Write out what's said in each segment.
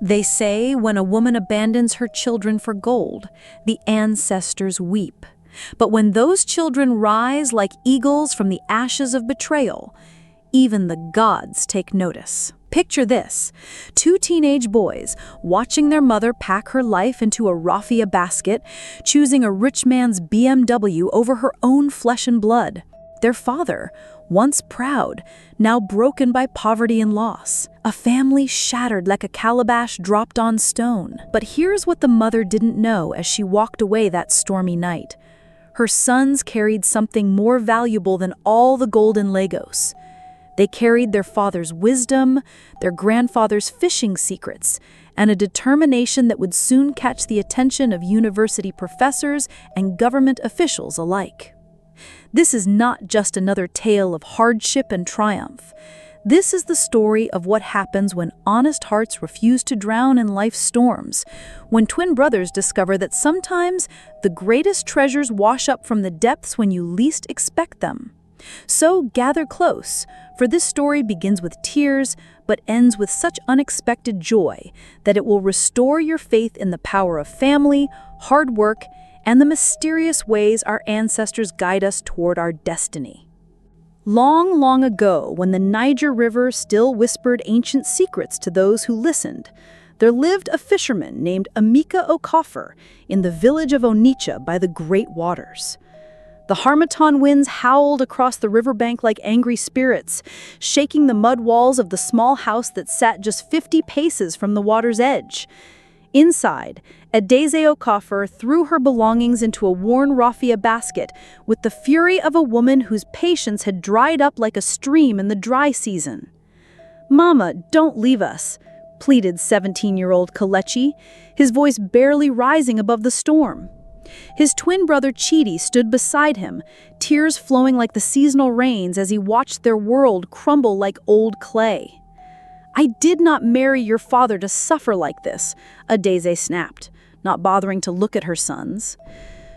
They say when a woman abandons her children for gold, the ancestors weep. But when those children rise like eagles from the ashes of betrayal, even the gods take notice. Picture this: two teenage boys watching their mother pack her life into a raffia basket, choosing a rich man's BMW over her own flesh and blood. Their father, once proud, now broken by poverty and loss. A family shattered like a calabash dropped on stone. But here's what the mother didn't know as she walked away that stormy night. Her sons carried something more valuable than all the gold in Lagos. They carried their father's wisdom, their grandfather's fishing secrets, and a determination that would soon catch the attention of university professors and government officials alike. This is not just another tale of hardship and triumph. This is the story of what happens when honest hearts refuse to drown in life's storms, when twin brothers discover that sometimes the greatest treasures wash up from the depths when you least expect them. So gather close, for this story begins with tears but ends with such unexpected joy that it will restore your faith in the power of family, hard work, and the mysterious ways our ancestors guide us toward our destiny. Long, long ago, when the Niger River still whispered ancient secrets to those who listened, there lived a fisherman named Emeka Okafor in the village of Onitsha by the great waters. The Harmattan winds howled across the riverbank like angry spirits, shaking the mud walls of the small house that sat just 50 paces from the water's edge. Inside, Adaeze Okafor threw her belongings into a worn raffia basket with the fury of a woman whose patience had dried up like a stream in the dry season. "Mama, don't leave us," pleaded 17-year-old Kelechi, his voice barely rising above the storm. His twin brother Chidi stood beside him, tears flowing like the seasonal rains as he watched their world crumble like old clay. "I did not marry your father to suffer like this," Adaeze snapped, not bothering to look at her sons.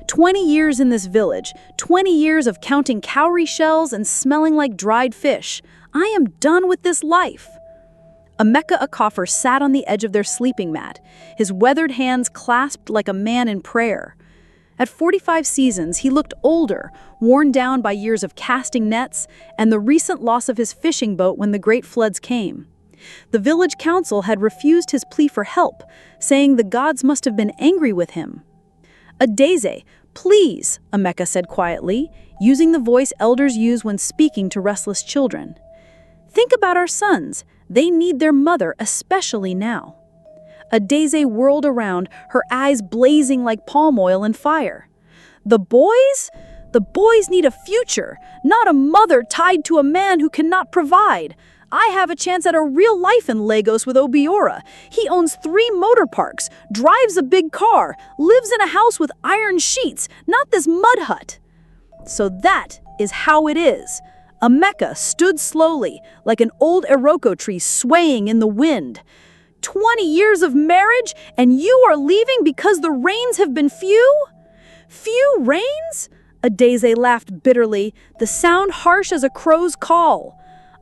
20 years in this village, 20 years of counting cowrie shells and smelling like dried fish. I am done with this life. Emeka Okafor sat on the edge of their sleeping mat, his weathered hands clasped like a man in prayer. At 45 seasons, he looked older, worn down by years of casting nets and the recent loss of his fishing boat when the great floods came. The village council had refused his plea for help, saying the gods must have been angry with him. "Adaeze, please," Emeka said quietly, using the voice elders use when speaking to restless children. "Think about our sons. They need their mother, especially now." Adaeze whirled around, her eyes blazing like palm oil and fire. "The boys? The boys need a future, not a mother tied to a man who cannot provide. I have a chance at a real life in Lagos with Obiora. He owns 3 motor parks, drives a big car, lives in a house with iron sheets, not this mud hut." So that is how it is. Emeka stood slowly, like an old Iroko tree swaying in the wind. 20 years of marriage, and you are leaving because the rains have been few? Few rains? Adaeze laughed bitterly, the sound harsh as a crow's call.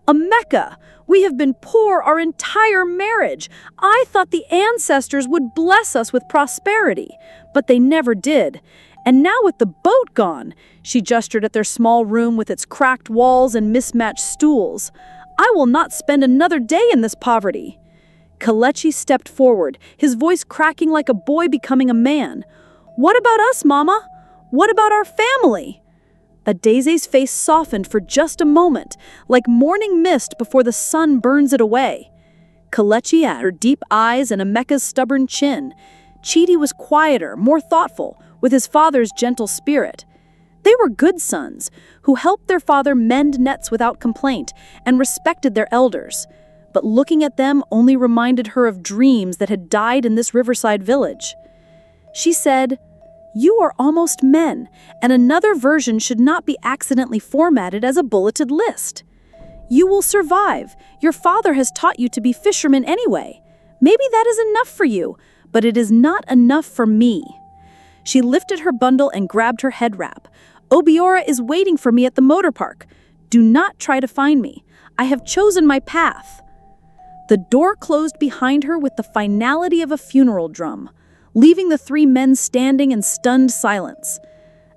"Emeka, we have been poor our entire marriage. I thought the ancestors would bless us with prosperity, but they never did. And now with the boat gone," she gestured at their small room with its cracked walls and mismatched stools, "I will not spend another day in this poverty." Kelechi stepped forward, his voice cracking like a boy becoming a man. "What about us, Mama? What about our family?" Adaze's face softened for just a moment, like morning mist before the sun burns it away. Kelechi had her deep eyes and Emeka's stubborn chin. Chidi was quieter, more thoughtful, with his father's gentle spirit. They were good sons, who helped their father mend nets without complaint and respected their elders. But looking at them only reminded her of dreams that had died in this riverside village. She said, "You are almost men, and another version should not be accidentally formatted as a bulleted list. You will survive. Your father has taught you to be fishermen anyway. Maybe that is enough for you, but it is not enough for me." She lifted her bundle and grabbed her head wrap. "Obiora is waiting for me at the motor park. Do not try to find me. I have chosen my path." The door closed behind her with the finality of a funeral drum, leaving the three men standing in stunned silence.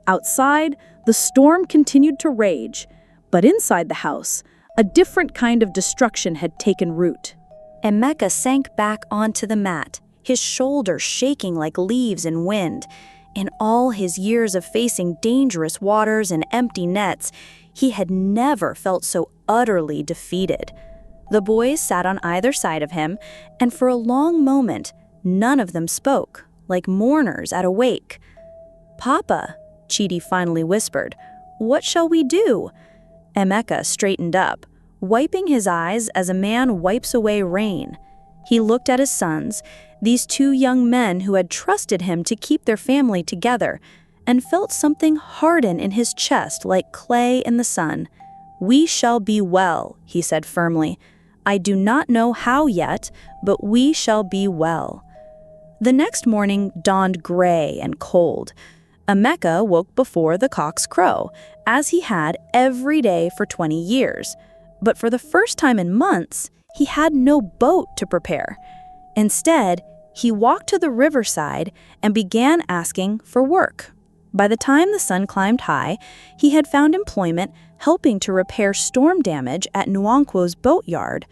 Outside, the storm continued to rage, but inside the house, a different kind of destruction had taken root. Emeka sank back onto the mat, his shoulders shaking like leaves in wind. In all his years of facing dangerous waters and empty nets, he had never felt so utterly defeated. The boys sat on either side of him, and for a long moment, none of them spoke, like mourners at a wake. "Papa," Chidi finally whispered, "what shall we do?" Emeka straightened up, wiping his eyes as a man wipes away rain. He looked at his sons, these two young men who had trusted him to keep their family together, and felt something harden in his chest like clay in the sun. "We shall be well," he said firmly. "I do not know how yet, but we shall be well." The next morning dawned gray and cold. Emeka woke before the cocks crow, as he had every day for 20 years. But for the first time in months, he had no boat to prepare. Instead, he walked to the riverside and began asking for work. By the time the sun climbed high, he had found employment helping to repair storm damage at Nwankwo's boatyard.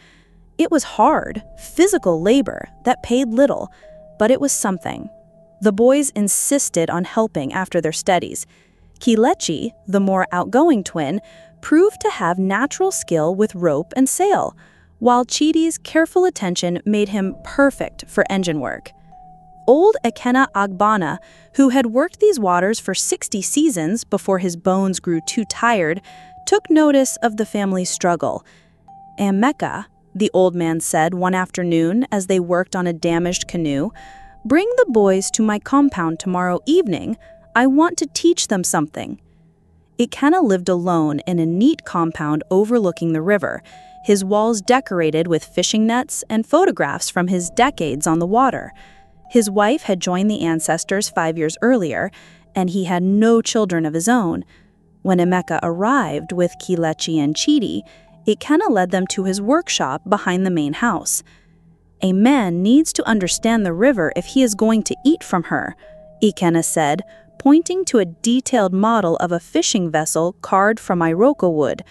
It was hard, physical labor that paid little, but it was something. The boys insisted on helping after their studies. Kelechi, the more outgoing twin, proved to have natural skill with rope and sail, while Chidi's careful attention made him perfect for engine work. Old Ekena Agbana, who had worked these waters for 60 seasons before his bones grew too tired, took notice of the family's struggle. "Emeka," the old man said one afternoon as they worked on a damaged canoe, "bring the boys to my compound tomorrow evening. I want to teach them something." Ekena lived alone in a neat compound overlooking the river, his walls decorated with fishing nets and photographs from his decades on the water. His wife had joined the ancestors 5 years earlier, and he had no children of his own. When Emeka arrived with Kelechi and Chidi, Ekena led them to his workshop behind the main house. "A man needs to understand the river if he is going to eat from her," Ekena said, pointing to a detailed model of a fishing vessel carved from iroko wood.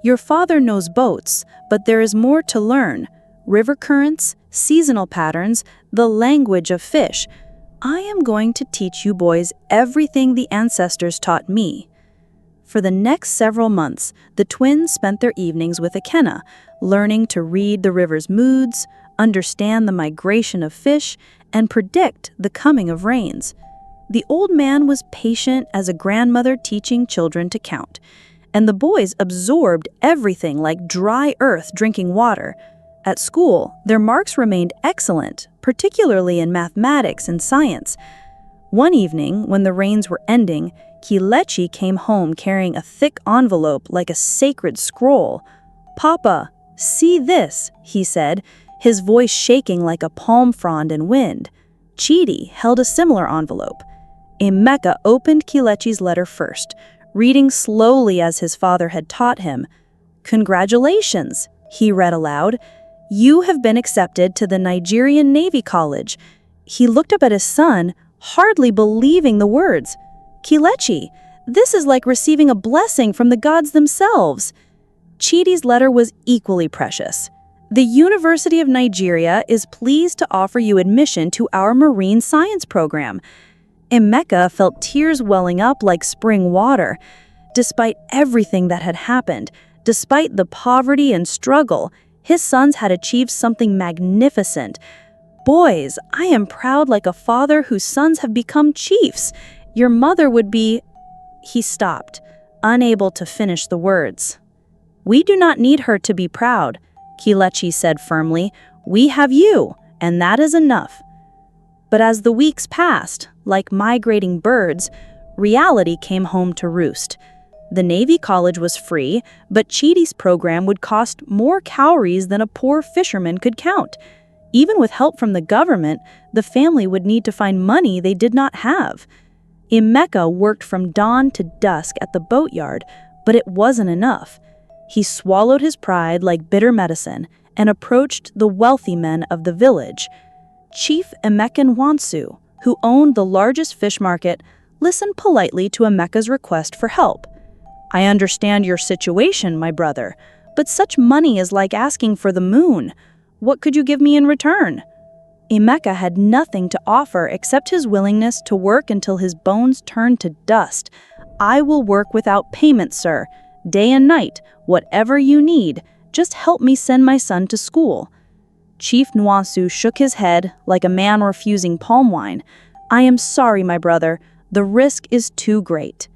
"Your father knows boats, but there is more to learn. River currents, seasonal patterns, the language of fish. I am going to teach you boys everything the ancestors taught me." For the next several months, the twins spent their evenings with Ekena, learning to read the river's moods, understand the migration of fish, and predict the coming of rains. The old man was patient as a grandmother teaching children to count, and the boys absorbed everything like dry earth drinking water. At school, their marks remained excellent, particularly in mathematics and science. One evening, when the rains were ending, Kelechi came home carrying a thick envelope like a sacred scroll. "Papa, see this," he said, his voice shaking like a palm frond in wind. Chidi held a similar envelope. Emeka opened Kelechi's letter first, reading slowly as his father had taught him. "Congratulations," he read aloud. "You have been accepted to the Nigerian Navy College." He looked up at his son, hardly believing the words. "Kelechi, this is like receiving a blessing from the gods themselves." Chidi's letter was equally precious. "The University of Nigeria is pleased to offer you admission to our marine science program." Emeka felt tears welling up like spring water. Despite everything that had happened, despite the poverty and struggle, his sons had achieved something magnificent. "Boys, I am proud like a father whose sons have become chiefs. Your mother would be—" He stopped, unable to finish the words. "We do not need her to be proud," Kelechi said firmly. "We have you, and that is enough." But as the weeks passed, like migrating birds, reality came home to roost. The Navy College was free, but Chidi's program would cost more cowries than a poor fisherman could count. Even with help from the government, the family would need to find money they did not have. Emeka worked from dawn to dusk at the boatyard, but it wasn't enough. He swallowed his pride like bitter medicine and approached the wealthy men of the village. Chief Emeka Nwansu, who owned the largest fish market, listened politely to Emeka's request for help. "I understand your situation, my brother, but such money is like asking for the moon. What could you give me in return?" Emeka had nothing to offer except his willingness to work until his bones turned to dust. "I will work without payment, sir. Day and night, whatever you need. Just help me send my son to school." Chief Nwansu shook his head like a man refusing palm wine. "I am sorry, my brother. The risk is too great."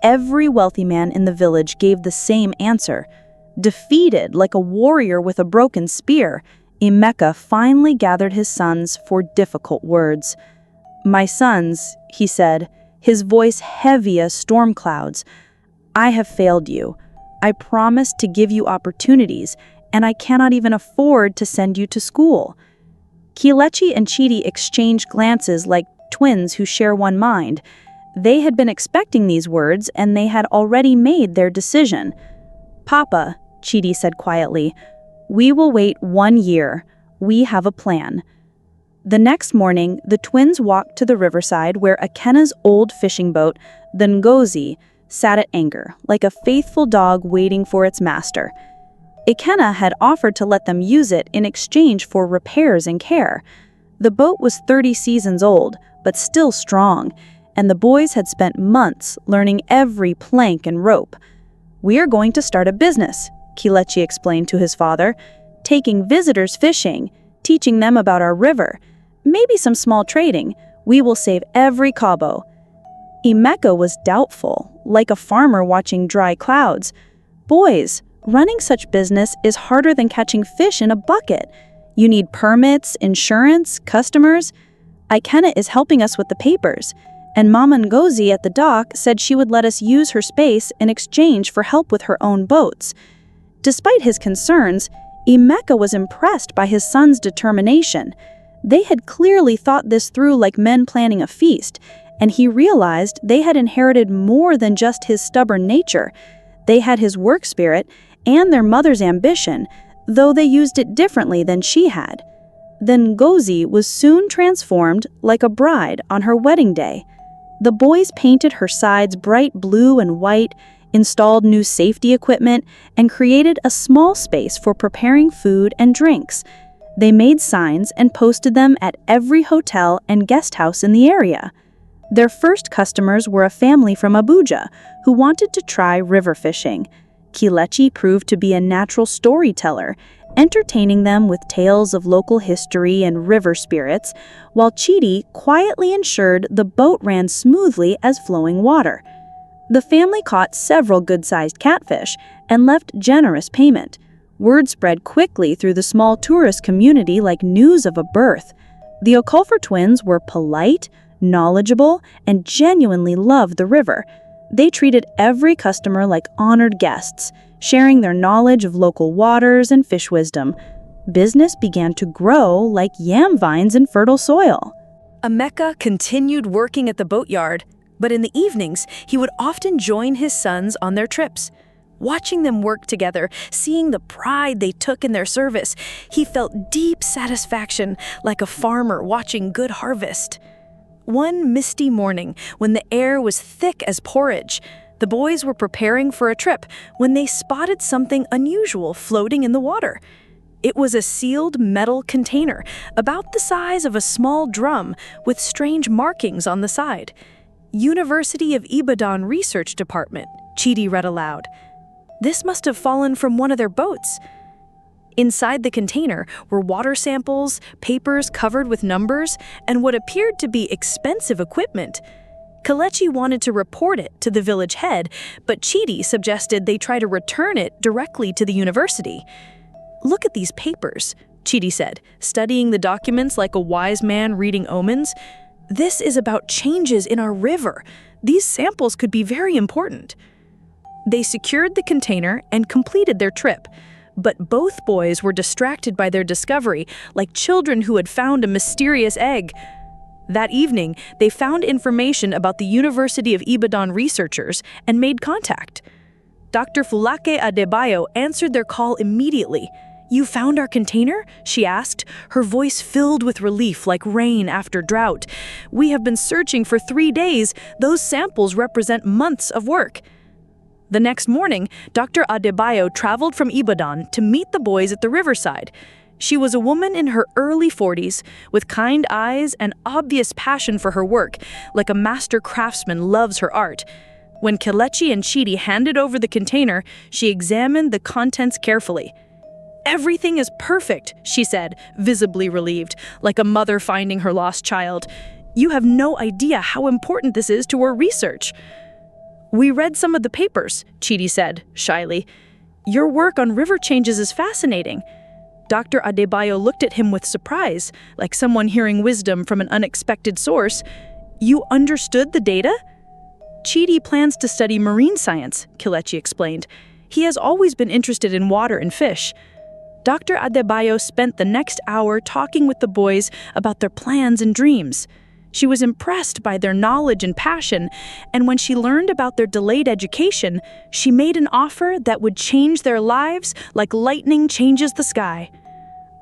Every wealthy man in the village gave the same answer. Defeated like a warrior with a broken spear, Emeka finally gathered his sons for difficult words. "My sons," he said, his voice heavy as storm clouds, "I have failed you. I promised to give you opportunities, and I cannot even afford to send you to school." Kelechi and Chidi exchanged glances like twins who share one mind. They had been expecting these words, and they had already made their decision. "Papa," Chidi said quietly, "we will wait 1 year. We have a plan." The next morning, the twins walked to the riverside where Akena's old fishing boat, the Ngozi, sat at anchor, like a faithful dog waiting for its master. Akena had offered to let them use it in exchange for repairs and care. The boat was 30 seasons old, but still strong, and the boys had spent months learning every plank and rope. "We are going to start a business," Kelechi explained to his father, "taking visitors fishing, teaching them about our river, maybe some small trading. We will save every kobo." Emeka was doubtful, like a farmer watching dry clouds. "Boys, running such business is harder than catching fish in a bucket. You need permits, insurance, customers. Akena is helping us with the papers, and Mama Ngozi at the dock said she would let us use her space in exchange for help with her own boats." Despite his concerns, Emeka was impressed by his son's determination. They had clearly thought this through like men planning a feast, and he realized they had inherited more than just his stubborn nature. They had his work spirit and their mother's ambition, though they used it differently than she had. Then Ngozi was soon transformed like a bride on her wedding day. The boys painted her sides bright blue and white, installed new safety equipment, and created a small space for preparing food and drinks. They made signs and posted them at every hotel and guest house in the area. Their first customers were a family from Abuja who wanted to try river fishing. Kelechi proved to be a natural storyteller, entertaining them with tales of local history and river spirits, while Chidi quietly ensured the boat ran smoothly as flowing water. The family caught several good-sized catfish and left generous payment. Word spread quickly through the small tourist community like news of a birth. The Okolfer twins were polite, knowledgeable, and genuinely loved the river. They treated every customer like honored guests, sharing their knowledge of local waters and fish wisdom. Business began to grow like yam vines in fertile soil. Emeka continued working at the boatyard, but in the evenings, he would often join his sons on their trips. Watching them work together, seeing the pride they took in their service, he felt deep satisfaction like a farmer watching good harvest. One misty morning, when the air was thick as porridge, the boys were preparing for a trip when they spotted something unusual floating in the water. It was a sealed metal container, about the size of a small drum, with strange markings on the side. "University of Ibadan Research Department," Chidi read aloud. This must have fallen from one of their boats. Inside the container were water samples, papers covered with numbers, and what appeared to be expensive equipment. Kelechi wanted to report it to the village head, but Chidi suggested they try to return it directly to the university. "Look at these papers," Chidi said, studying the documents like a wise man reading omens. "This is about changes in our river. These samples could be very important." They secured the container and completed their trip, but both boys were distracted by their discovery, like children who had found a mysterious egg. That evening, they found information about the University of Ibadan researchers and made contact. Dr. Fulake Adebayo answered their call immediately. "You found our container?" she asked, her voice filled with relief like rain after drought. "We have been searching for 3 days. Those samples represent months of work." The next morning, Dr. Adebayo traveled from Ibadan to meet the boys at the riverside. She was a woman in her early 40s, with kind eyes and obvious passion for her work, like a master craftsman loves her art. When Kelechi and Chidi handed over the container, she examined the contents carefully. "Everything is perfect," she said, visibly relieved, like a mother finding her lost child. "You have no idea how important this is to our research." "We read some of the papers," Chidi said, shyly. "Your work on river changes is fascinating." Dr. Adebayo looked at him with surprise, like someone hearing wisdom from an unexpected source. "You understood the data?" "Chidi plans to study marine science," Kelechi explained. "He has always been interested in water and fish." Dr. Adebayo spent the next hour talking with the boys about their plans and dreams. She was impressed by their knowledge and passion, and when she learned about their delayed education, she made an offer that would change their lives like lightning changes the sky.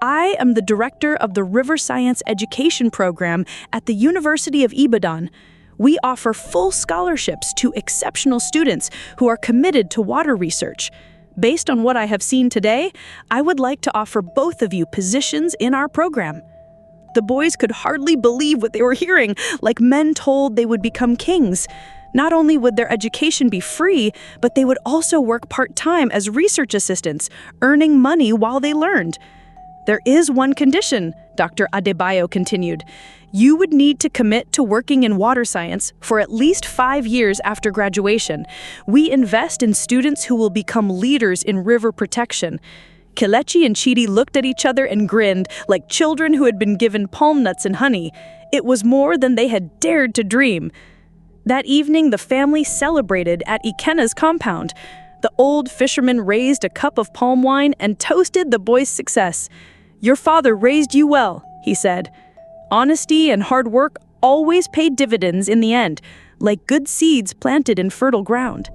"I am the director of the River Science Education Program at the University of Ibadan. We offer full scholarships to exceptional students who are committed to water research. Based on what I have seen today, I would like to offer both of you positions in our program." The boys could hardly believe what they were hearing, like men told they would become kings. Not only would their education be free, but they would also work part-time as research assistants, earning money while they learned. "There is one condition," Dr. Adebayo continued. "You would need to commit to working in water science for at least 5 years after graduation. We invest in students who will become leaders in river protection." Kelechi and Chidi looked at each other and grinned like children who had been given palm nuts and honey. It was more than they had dared to dream. That evening, the family celebrated at Ikenna's compound. The old fisherman raised a cup of palm wine and toasted the boys' success. "Your father raised you well," he said. "Honesty and hard work always paid dividends in the end, like good seeds planted in fertile ground."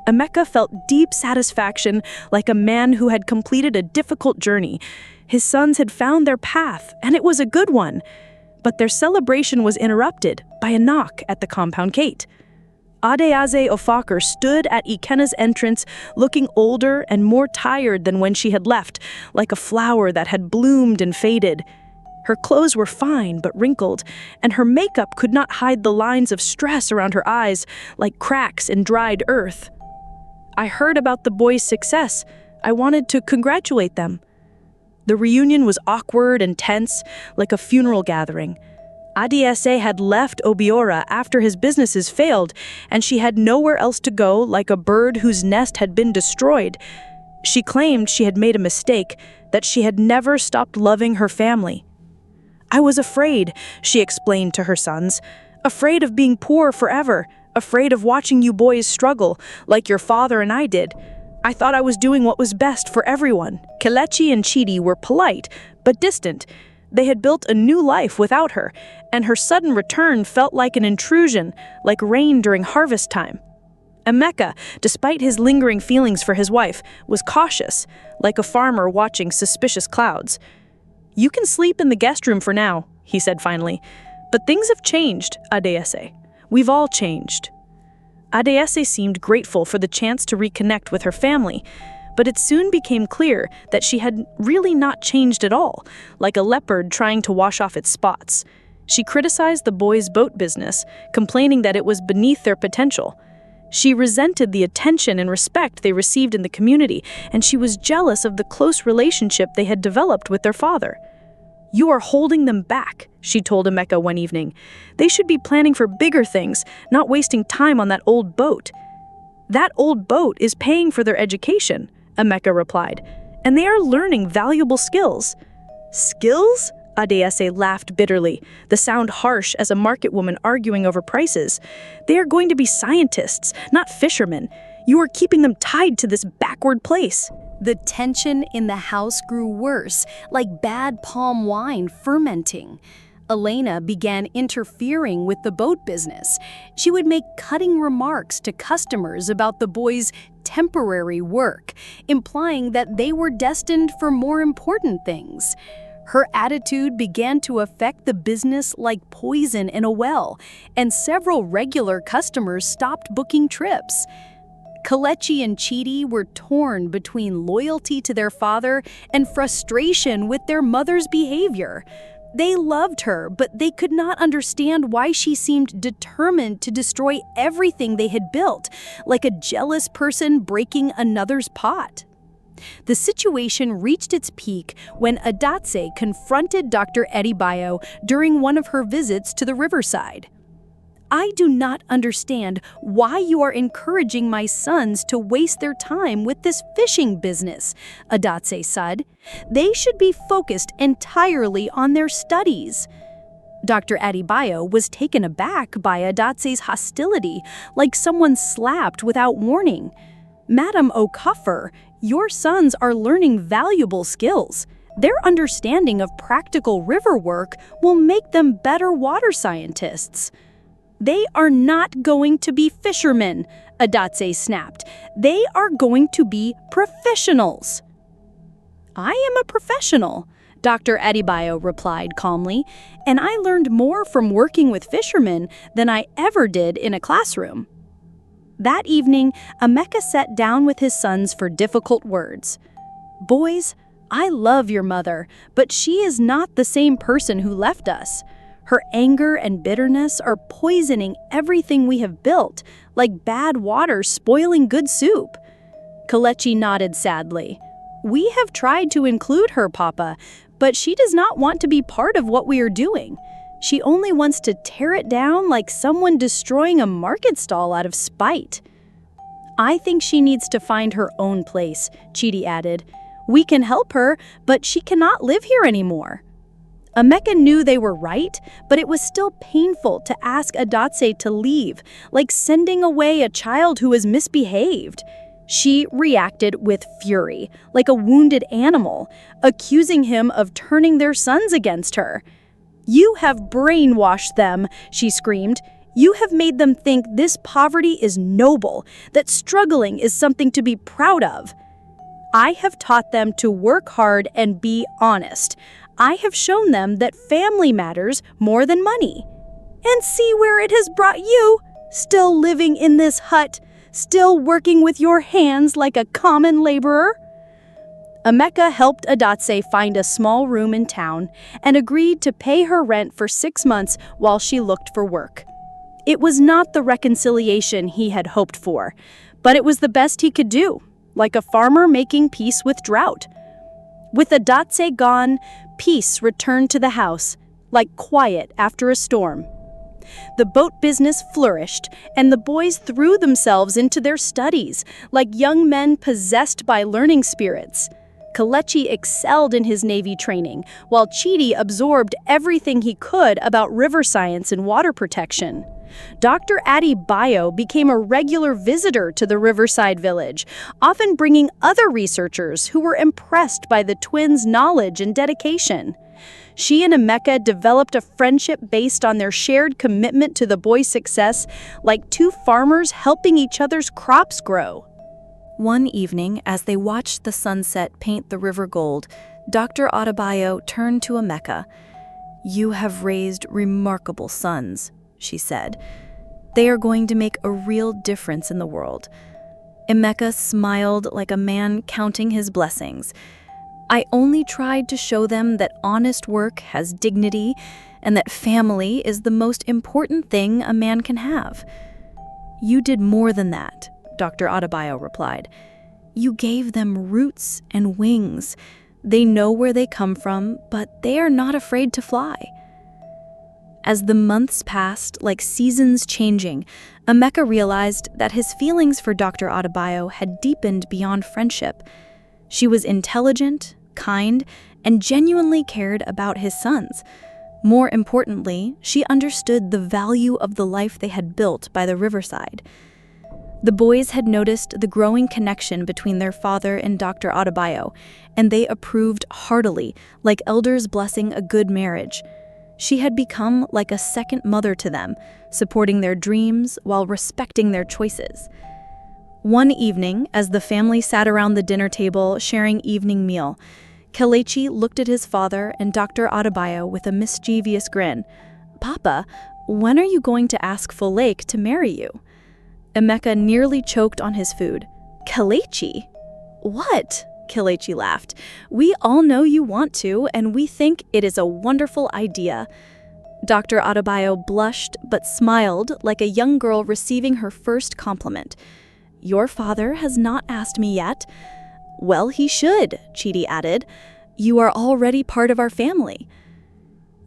Emeka felt deep satisfaction, like a man who had completed a difficult journey. His sons had found their path, and it was a good one. But their celebration was interrupted by a knock at the compound gate. Adeaze Ofakar stood at Ikenna's entrance, looking older and more tired than when she had left, like a flower that had bloomed and faded. Her clothes were fine but wrinkled, and her makeup could not hide the lines of stress around her eyes, like cracks in dried earth. "I heard about the boys' success. I wanted to congratulate them." The reunion was awkward and tense, like a funeral gathering. Adiese had left Obiora after his businesses failed, and she had nowhere else to go, like a bird whose nest had been destroyed. She claimed she had made a mistake, that she had never stopped loving her family. "I was afraid," she explained to her sons, "afraid of being poor forever, afraid of watching you boys struggle, like your father and I did. I thought I was doing what was best for everyone." Kelechi and Chidi were polite, but distant. They had built a new life without her, and her sudden return felt like an intrusion, like rain during harvest time. Emeka, despite his lingering feelings for his wife, was cautious, like a farmer watching suspicious clouds. "You can sleep in the guest room for now," he said finally. "But things have changed, Adeese. We've all changed." Adeese seemed grateful for the chance to reconnect with her family, but it soon became clear that she had really not changed at all, like a leopard trying to wash off its spots. She criticized the boys' boat business, complaining that it was beneath their potential. She resented the attention and respect they received in the community, and she was jealous of the close relationship they had developed with their father. "You are holding them back," she told Emeka one evening. "They should be planning for bigger things, not wasting time on that old boat." "That old boat is paying for their education," Emeka replied, "and they are learning valuable skills." "Skills?" Adeese laughed bitterly, the sound harsh as a market woman arguing over prices. "They are going to be scientists, not fishermen. You are keeping them tied to this backward place." The tension in the house grew worse, like bad palm wine fermenting. Elena began interfering with the boat business. She would make cutting remarks to customers about the boys' temporary work, implying that they were destined for more important things. Her attitude began to affect the business like poison in a well, and several regular customers stopped booking trips. Kelechi and Chidi were torn between loyalty to their father and frustration with their mother's behavior. They loved her, but they could not understand why she seemed determined to destroy everything they had built, like a jealous person breaking another's pot. The situation reached its peak when Adatse confronted Dr. Edibayo during one of her visits to the riverside. "I do not understand why you are encouraging my sons to waste their time with this fishing business," Adatse said. "They should be focused entirely on their studies." Dr. Edibayo was taken aback by Adatse's hostility, like someone slapped without warning. "Madam Okafor, your sons are learning valuable skills. Their understanding of practical river work will make them better water scientists." "They are not going to be fishermen," Adatse snapped. "They are going to be professionals." "I am a professional," Dr. Edibayo replied calmly, "and I learned more from working with fishermen than I ever did in a classroom." That evening, Emeka sat down with his sons for difficult words. "Boys, I love your mother, but she is not the same person who left us. Her anger and bitterness are poisoning everything we have built, like bad water spoiling good soup." Kelechi nodded sadly. "We have tried to include her, Papa, but she does not want to be part of what we are doing. She only wants to tear it down like someone destroying a market stall out of spite." "I think she needs to find her own place," Chidi added. "We can help her, but she cannot live here anymore." Emeka knew they were right, but it was still painful to ask Adatse to leave, like sending away a child who was misbehaved. She reacted with fury, like a wounded animal, accusing him of turning their sons against her. "You have brainwashed them," she screamed. "You have made them think this poverty is noble, that struggling is something to be proud of. I have taught them to work hard and be honest. I have shown them that family matters more than money. And see where it has brought you, still living in this hut, still working with your hands like a common laborer." Emeka helped Adatse find a small room in town and agreed to pay her rent for 6 months while she looked for work. It was not the reconciliation he had hoped for, but it was the best he could do, like a farmer making peace with drought. With Adatse gone, peace returned to the house, like quiet after a storm. The boat business flourished, and the boys threw themselves into their studies, like young men possessed by learning spirits. Kelechi excelled in his Navy training, while Chidi absorbed everything he could about river science and water protection. Dr. Edibayo became a regular visitor to the riverside village, often bringing other researchers who were impressed by the twins' knowledge and dedication. She and Emeka developed a friendship based on their shared commitment to the boys' success, like two farmers helping each other's crops grow. One evening, as they watched the sunset paint the river gold, Dr. Adebayo turned to Emeka. "You have raised remarkable sons," she said. "They are going to make a real difference in the world." Emeka smiled like a man counting his blessings. "I only tried to show them that honest work has dignity and that family is the most important thing a man can have." "You did more than that," Dr. Adebayo replied. "You gave them roots and wings. They know where they come from, but they are not afraid to fly." As the months passed, like seasons changing, Emeka realized that his feelings for Dr. Adebayo had deepened beyond friendship. She was intelligent, kind, and genuinely cared about his sons. More importantly, she understood the value of the life they had built by the riverside. The boys had noticed the growing connection between their father and Dr. Adebayo, and they approved heartily, like elders blessing a good marriage. She had become like a second mother to them, supporting their dreams while respecting their choices. One evening, as the family sat around the dinner table sharing evening meal, Kelechi looked at his father and Dr. Adebayo with a mischievous grin. "Papa, when are you going to ask Folake to marry you?" Emeka nearly choked on his food. "Kelechi? What?" Kelechi laughed. "We all know you want to, and we think it is a wonderful idea." Dr. Adebayo blushed but smiled like a young girl receiving her first compliment. "Your father has not asked me yet." "Well, he should," Chidi added. "You are already part of our family."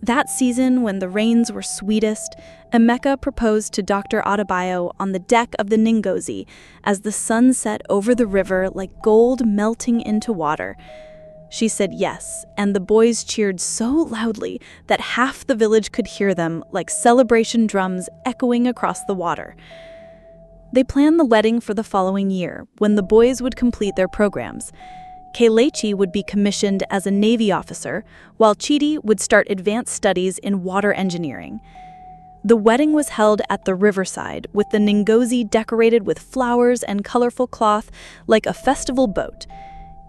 That season, when the rains were sweetest, Emeka proposed to Dr. Adebayo on the deck of the Ngozi as the sun set over the river like gold melting into water. She said yes, and the boys cheered so loudly that half the village could hear them like celebration drums echoing across the water. They planned the wedding for the following year, when the boys would complete their programs. Kelechi would be commissioned as a Navy officer, while Chidi would start advanced studies in water engineering. The wedding was held at the riverside, with the Ngozi decorated with flowers and colorful cloth like a festival boat.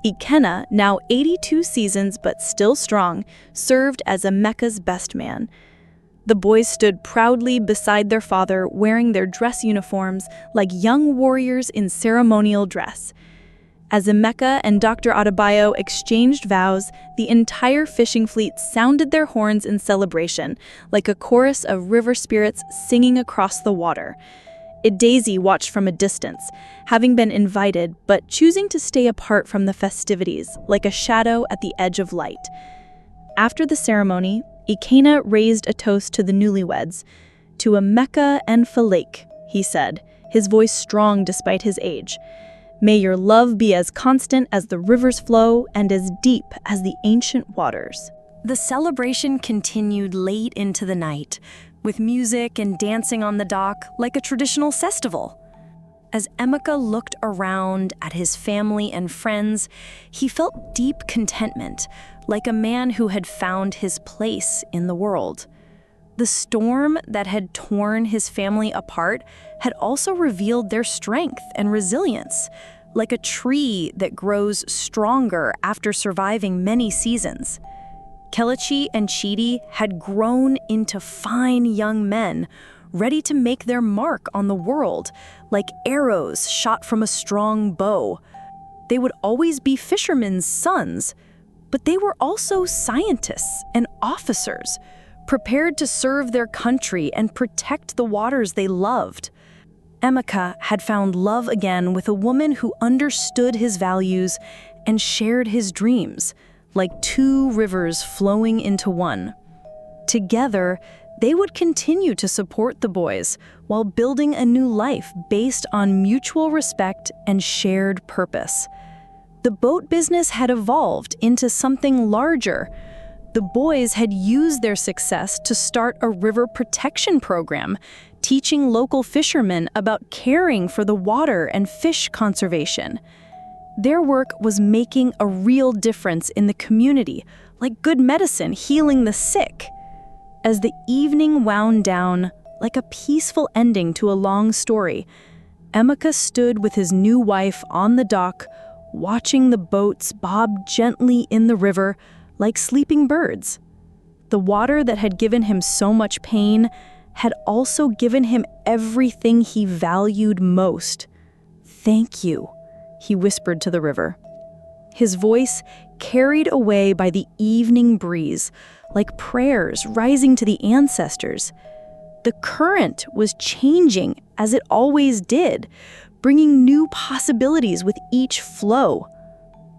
Ikenna, now 82 seasons but still strong, served as Emeka's best man. The boys stood proudly beside their father, wearing their dress uniforms like young warriors in ceremonial dress. As Emeka and Dr. Adebayo exchanged vows, the entire fishing fleet sounded their horns in celebration, like a chorus of river spirits singing across the water. Daisy watched from a distance, having been invited but choosing to stay apart from the festivities, like a shadow at the edge of light. After the ceremony, Ikenna raised a toast to the newlyweds. "To Emeka and Folake," he said, his voice strong despite his age. "May your love be as constant as the river's flow and as deep as the ancient waters." The celebration continued late into the night, with music and dancing on the dock like a traditional festival. As Emeka looked around at his family and friends, he felt deep contentment, like a man who had found his place in the world. The storm that had torn his family apart had also revealed their strength and resilience, like a tree that grows stronger after surviving many seasons. Kelechi and Chidi had grown into fine young men, ready to make their mark on the world, like arrows shot from a strong bow. They would always be fishermen's sons, but they were also scientists and officers, prepared to serve their country and protect the waters they loved. Emeka had found love again with a woman who understood his values and shared his dreams, like two rivers flowing into one. Together, they would continue to support the boys while building a new life based on mutual respect and shared purpose. The boat business had evolved into something larger. The boys had used their success to start a river protection program, teaching local fishermen about caring for the water and fish conservation. Their work was making a real difference in the community, like good medicine healing the sick. As the evening wound down, like a peaceful ending to a long story, Emeka stood with his new wife on the dock, watching the boats bob gently in the river like sleeping birds. The water that had given him so much pain had also given him everything he valued most. "Thank you," he whispered to the river. His voice carried away by the evening breeze, like prayers rising to the ancestors. The current was changing as it always did, bringing new possibilities with each flow.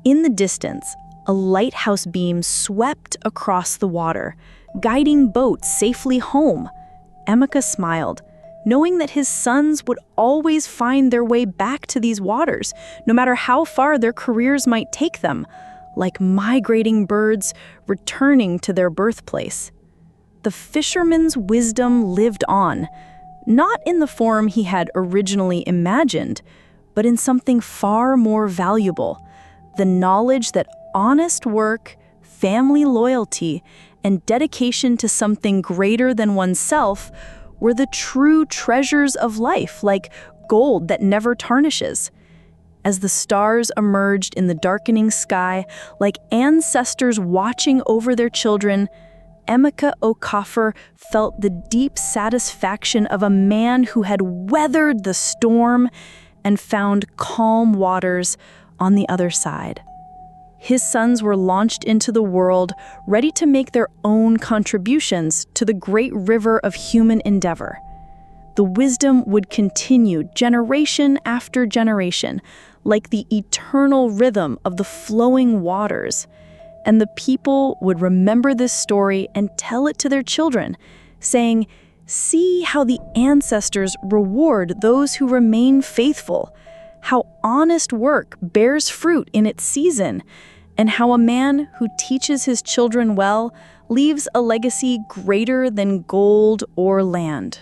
In the distance, a lighthouse beam swept across the water, guiding boats safely home. Emeka smiled, knowing that his sons would always find their way back to these waters, no matter how far their careers might take them, like migrating birds returning to their birthplace. The fisherman's wisdom lived on, not in the form he had originally imagined, but in something far more valuable: the knowledge that honest work, family loyalty, and dedication to something greater than oneself were the true treasures of life, like gold that never tarnishes. As the stars emerged in the darkening sky, like ancestors watching over their children, Emeka Okafor felt the deep satisfaction of a man who had weathered the storm and found calm waters on the other side. His sons were launched into the world, ready to make their own contributions to the great river of human endeavor. The wisdom would continue generation after generation, like the eternal rhythm of the flowing waters. And the people would remember this story and tell it to their children, saying, "See how the ancestors reward those who remain faithful, how honest work bears fruit in its season, and how a man who teaches his children well leaves a legacy greater than gold or land."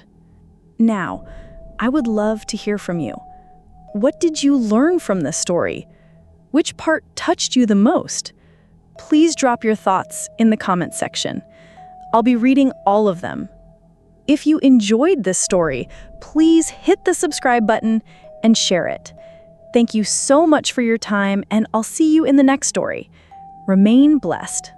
Now, I would love to hear from you. What did you learn from this story? Which part touched you the most? Please drop your thoughts in the comment section. I'll be reading all of them. If you enjoyed this story, please hit the subscribe button and share it. Thank you so much for your time, and I'll see you in the next story. Remain blessed.